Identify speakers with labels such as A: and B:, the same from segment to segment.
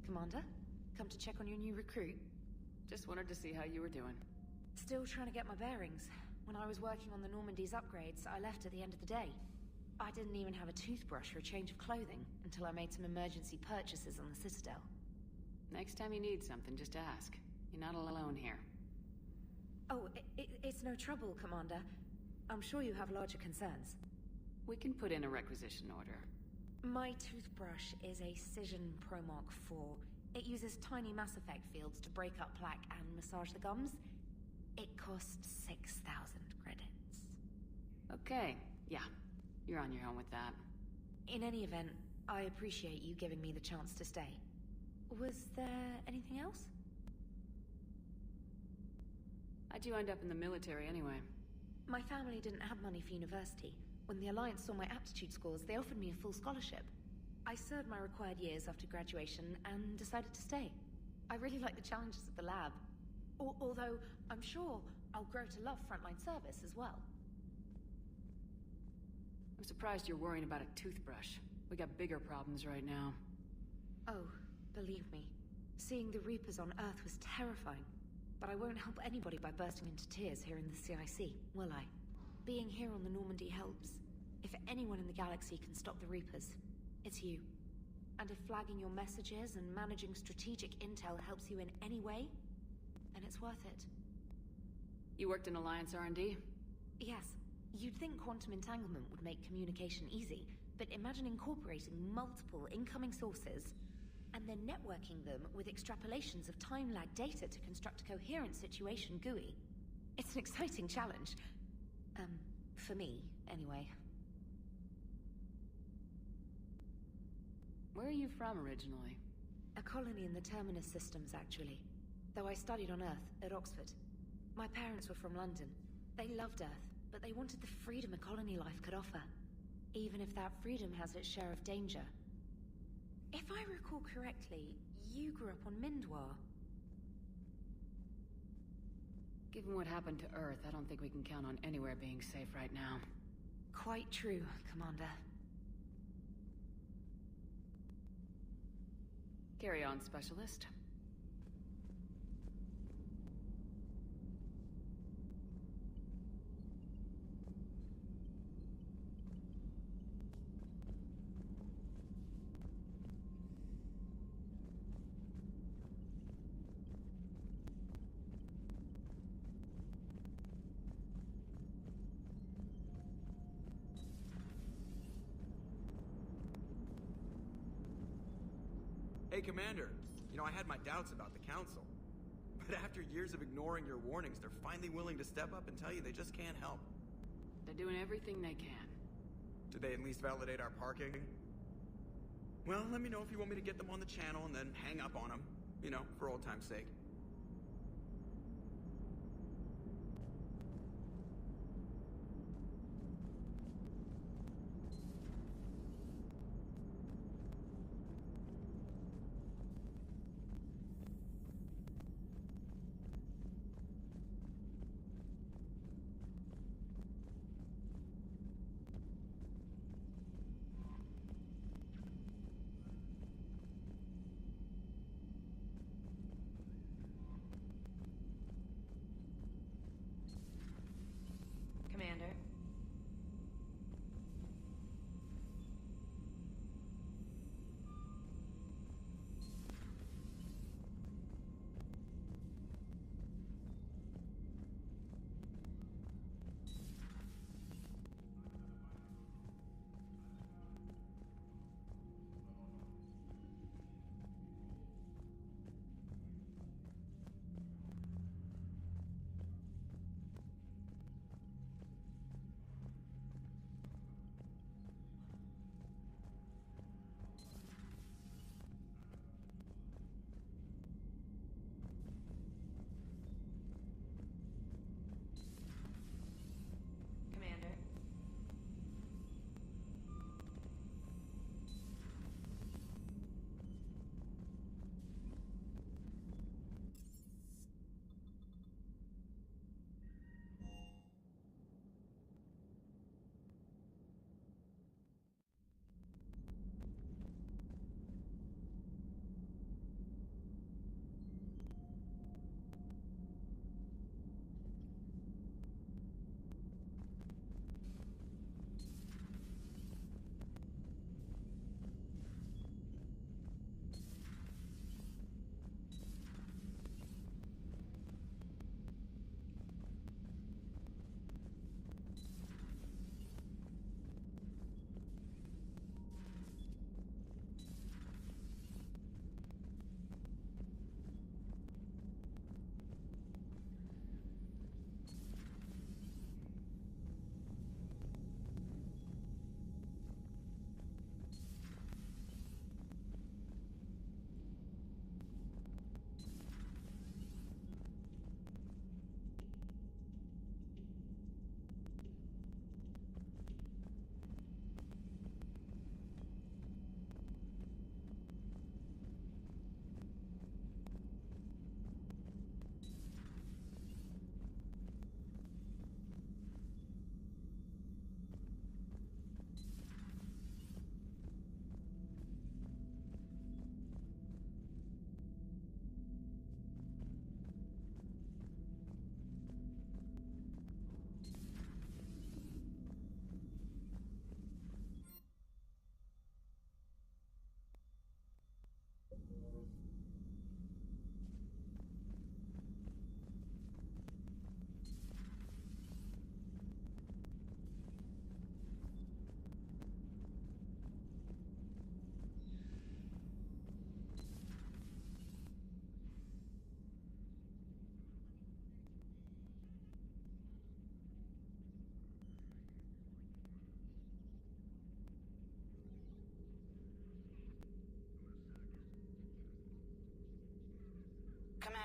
A: Commander? Come to check on your new recruit?
B: Just wanted to see how you were doing.
A: Still trying to get my bearings. When I was working on the Normandy's upgrades, I left at the end of the day. I didn't even have a toothbrush or a change of clothing until I made some emergency purchases on the Citadel.
B: Next time you need something, just ask. You're not alone here.
A: Oh, it's no trouble, Commander. I'm sure you have larger concerns.
B: We can put in a requisition order.
A: My toothbrush is a Cision Pro Mark IV. It uses tiny Mass Effect fields to break up plaque and massage the gums. It costs 6,000 credits.
B: Okay, yeah. You're on your own with that.
A: In any event, I appreciate you giving me the chance to stay. Was there anything else?
B: How'd you end up in the military anyway?
A: My family didn't have money for university. When the Alliance saw my aptitude scores, they offered me a full scholarship. I served my required years after graduation and decided to stay. I really like the challenges of the lab. Although, I'm sure I'll grow to love frontline service as well.
B: I'm surprised you're worrying about a toothbrush. We got bigger problems right now.
A: Oh, believe me. Seeing the Reapers on Earth was terrifying. But I won't help anybody by bursting into tears here in the CIC, will I? Being here on the Normandy helps. If anyone in the galaxy can stop the Reapers, it's you. And if flagging your messages and managing strategic intel helps you in any way, then it's worth it.
B: You worked in Alliance R&D?
A: Yes. You'd think quantum entanglement would make communication easy, but imagine incorporating multiple incoming sources and then networking them with extrapolations of time-lag data to construct a coherent situation GUI. It's an exciting challenge. For me, anyway.
B: Where are you from originally?
A: A colony in the Terminus systems, actually. Though I studied on Earth, at Oxford. My parents were from London. They loved Earth, but they wanted the freedom a colony life could offer. Even if that freedom has its share of danger. If I recall correctly, you grew up on Mindwar.
B: Given what happened to Earth, I don't think we can count on anywhere being safe right now.
A: Quite true, Commander.
B: Carry on, Specialist.
C: Hey, Commander. You know, I had my doubts about the Council. But after years of ignoring your warnings, they're finally willing to step up and tell you they just can't help.
B: They're doing everything they can.
C: Did they at least validate our parking? Well, let me know if you want me to get them on the channel and then hang up on them. You know, for old time's sake.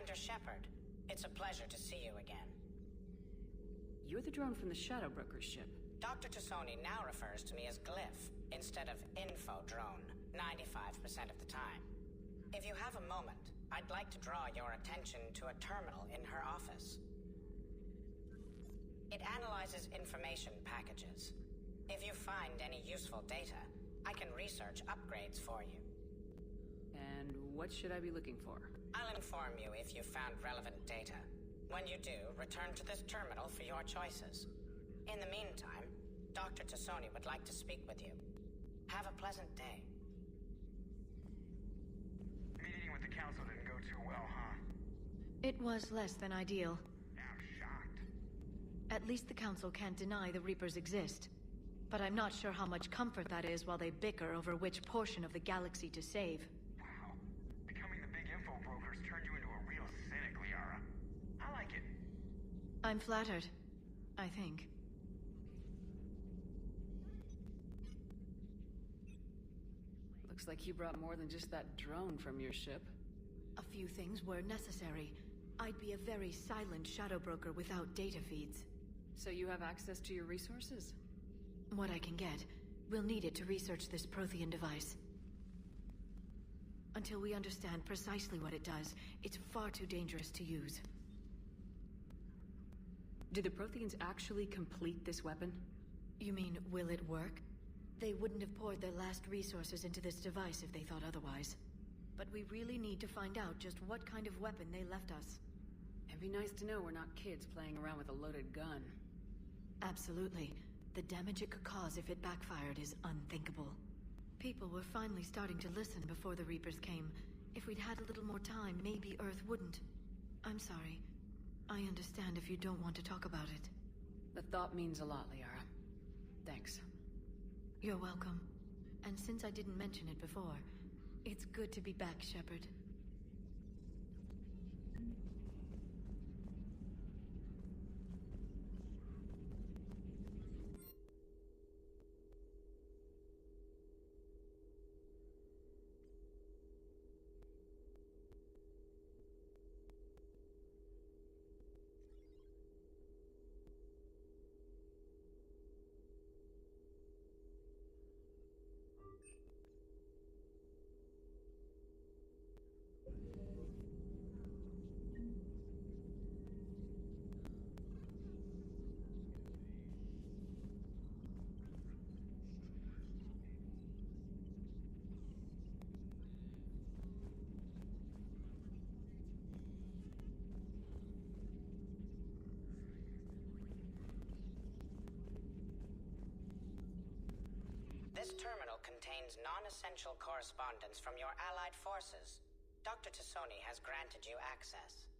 D: Commander Shepard. It's a pleasure to see you again.
B: You're the drone from the Shadow Broker's ship.
D: Dr. Tassoni now refers to me as Glyph, instead of Info Drone, 95% of the time. If you have a moment, I'd like to draw your attention to a terminal in her office. It analyzes information packages. If you find any useful data, I can research upgrades for you.
B: And what should I be looking for?
D: I'll inform you if you've found relevant data. When you do, return to this terminal for your choices. In the meantime, Dr. Tassoni would like to speak with you. Have a pleasant day.
E: Meeting with the council didn't go too well, huh?
F: It was less than ideal.
E: I'm shocked.
F: At least the council can't deny the Reapers exist. But I'm not sure how much comfort that is while they bicker over which portion of the galaxy to save.
E: Wow. Becoming the big info brokers turned you into a real cynic, Liara. I like it.
F: I'm flattered. I think.
B: Looks like you brought more than just that drone from your ship.
F: A few things were necessary. I'd be a very silent shadow broker without data feeds.
B: So you have access to your resources?
F: What I can get. We'll need it to research this Prothean device. Until we understand precisely what it does, it's far too dangerous to use.
B: Do the Protheans actually complete this weapon?
F: You mean, will it work? They wouldn't have poured their last resources into this device if they thought otherwise. But we really need to find out just what kind of weapon they left us.
B: It'd be nice to know we're not kids playing around with a loaded gun.
F: Absolutely. The damage it could cause if it backfired is unthinkable. People were finally starting to listen before the Reapers came. If we'd had a little more time, maybe Earth wouldn't. I'm sorry. I understand if you don't want to talk about it.
B: The thought means a lot, Liara. Thanks.
F: You're welcome. And since I didn't mention it before, it's good to be back, Shepard.
D: This terminal contains non-essential correspondence from your allied forces. Dr. Tassoni has granted you access.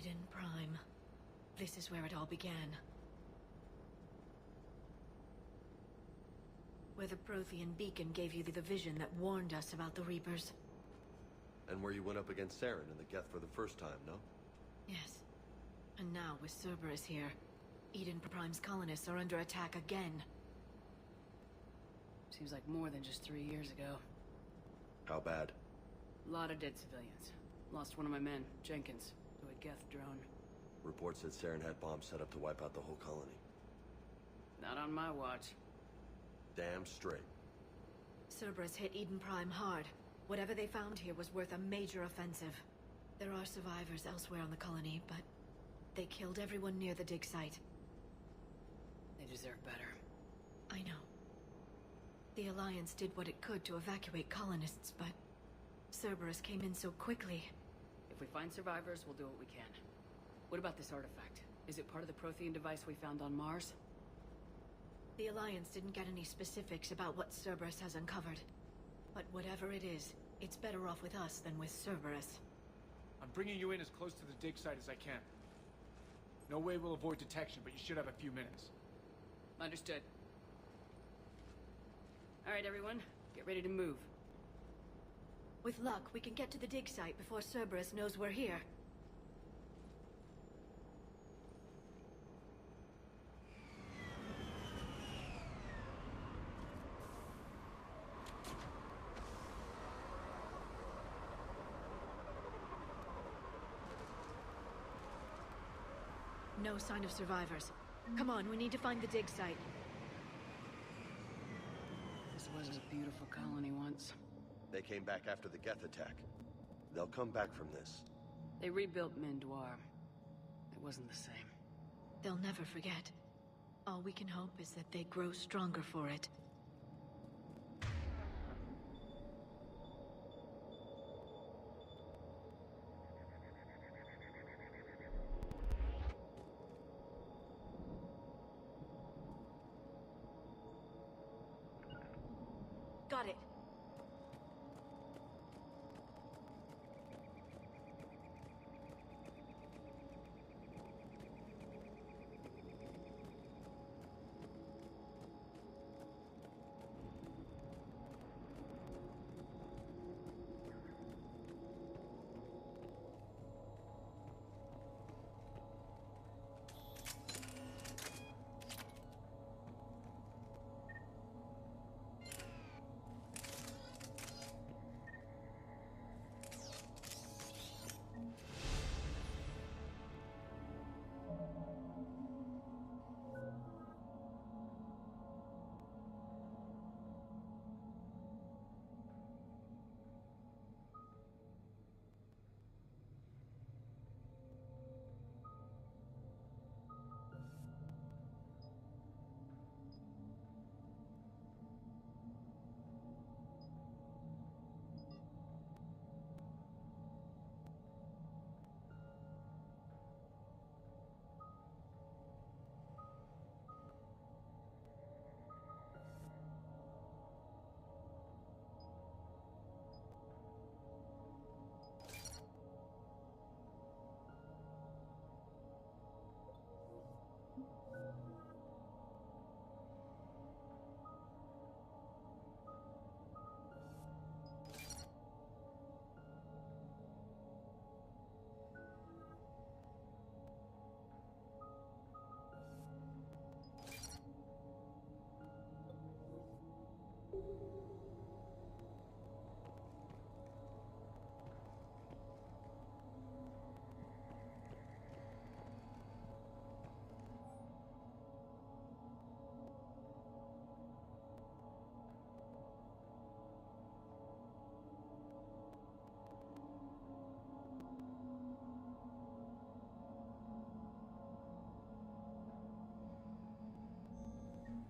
F: Eden Prime. This is where it all began. Where the Prothean beacon gave you the vision that warned us about the Reapers.
G: And where you went up against Saren and the Geth for the first time, no?
F: Yes. And now, with Cerberus here, Eden Prime's colonists are under attack again.
B: Seems like more than just 3 years ago.
G: How bad?
B: A lot of dead civilians. Lost one of my men, Jenkins, to a Geth drone.
G: Reports said Saren had bombs set up to wipe out the whole colony.
B: Not on my watch.
G: Damn straight.
F: Cerberus hit Eden Prime hard. Whatever they found here was worth a major offensive. There are survivors elsewhere on the colony, but they killed everyone near the dig site.
B: They deserve better.
F: I know. The Alliance did what it could to evacuate colonists, but Cerberus came in so quickly.
B: If we find survivors, we'll do what we can. What about this artifact? Is it part of the Prothean device we found on Mars?
F: The Alliance didn't get any specifics about what Cerberus has uncovered. But whatever it is, it's better off with us than with Cerberus.
H: I'm bringing you in as close to the dig site as I can. No way we'll avoid detection, but you should have a few minutes.
B: Understood. All right, everyone. Get ready to move.
F: With luck, we can get to the dig site before Cerberus knows we're here. No sign of survivors. Come on, we need to find the dig site.
B: This was a beautiful colony once.
G: They came back after the Geth attack. They'll come back from this.
B: They rebuilt Mendoir. It wasn't the same.
F: They'll never forget. All we can hope is that they grow stronger for it. Got it.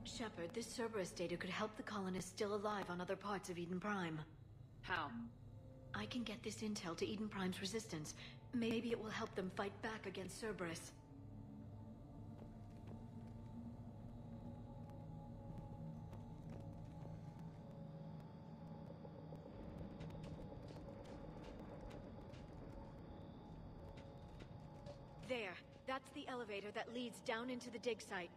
F: Shepard, this Cerberus data could help the colonists still alive on other parts of Eden Prime.
B: How?
F: I can get this intel to Eden Prime's resistance. Maybe it will help them fight back against Cerberus. There. That's the elevator that leads down into the dig site.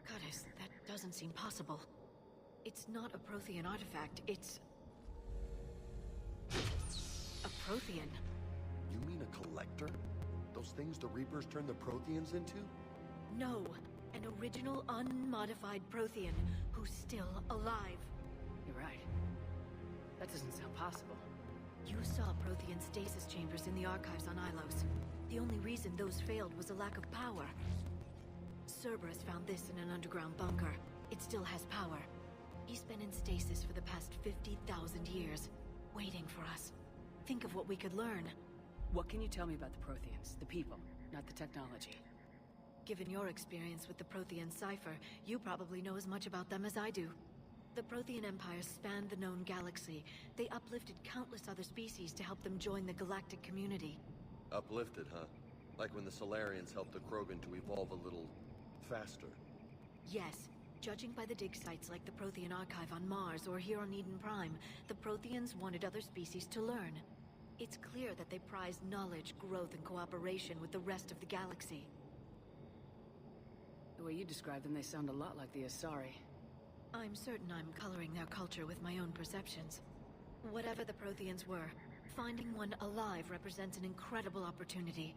F: Goddess, that doesn't seem possible. It's not a Prothean artifact, it's... a Prothean.
G: You mean a collector? Those things the Reapers turn the Protheans into?
F: No, an original, unmodified Prothean who's still alive.
B: You're right. That doesn't sound possible.
F: You saw Prothean stasis chambers in the archives on Ilos. The only reason those failed was a lack of power. Cerberus found this in an underground bunker. It still has power. He's been in stasis for the past 50,000 years, waiting for us. Think of what we could learn.
B: What can you tell me about the Protheans? The people, not the technology.
F: Given your experience with the Prothean cipher, you probably know as much about them as I do. The Prothean Empire spanned the known galaxy. They uplifted countless other species to help them join the galactic community.
G: Uplifted, huh? Like when the Solarians helped the Krogan to evolve a little... faster.
F: Yes. Judging by the dig sites like the Prothean Archive on Mars or here on Eden Prime, the Protheans wanted other species to learn. It's clear that they prize knowledge, growth, and cooperation with the rest of the galaxy.
B: The way you describe them, they sound a lot like the Asari.
F: I'm certain I'm coloring their culture with my own perceptions. Whatever the Protheans were, finding one alive represents an incredible opportunity.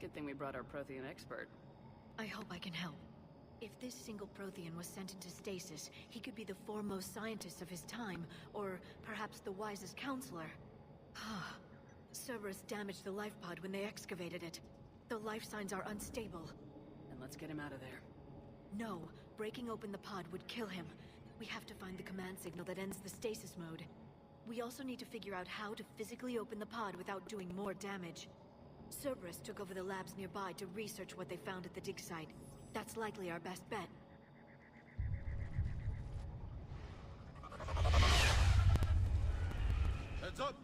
B: Good thing we brought our Prothean expert.
F: I hope I can help. If this single Prothean was sent into stasis, he could be the foremost scientist of his time, or perhaps the wisest counselor. Cerberus damaged the life pod when they excavated it. The life signs are unstable.
B: Then let's get him out of there.
F: No, breaking open the pod would kill him. We have to find the command signal that ends the stasis mode. We also need to figure out how to physically open the pod without doing more damage. Cerberus took over the labs nearby to research what they found at the dig site. That's likely our best bet.
G: Heads up!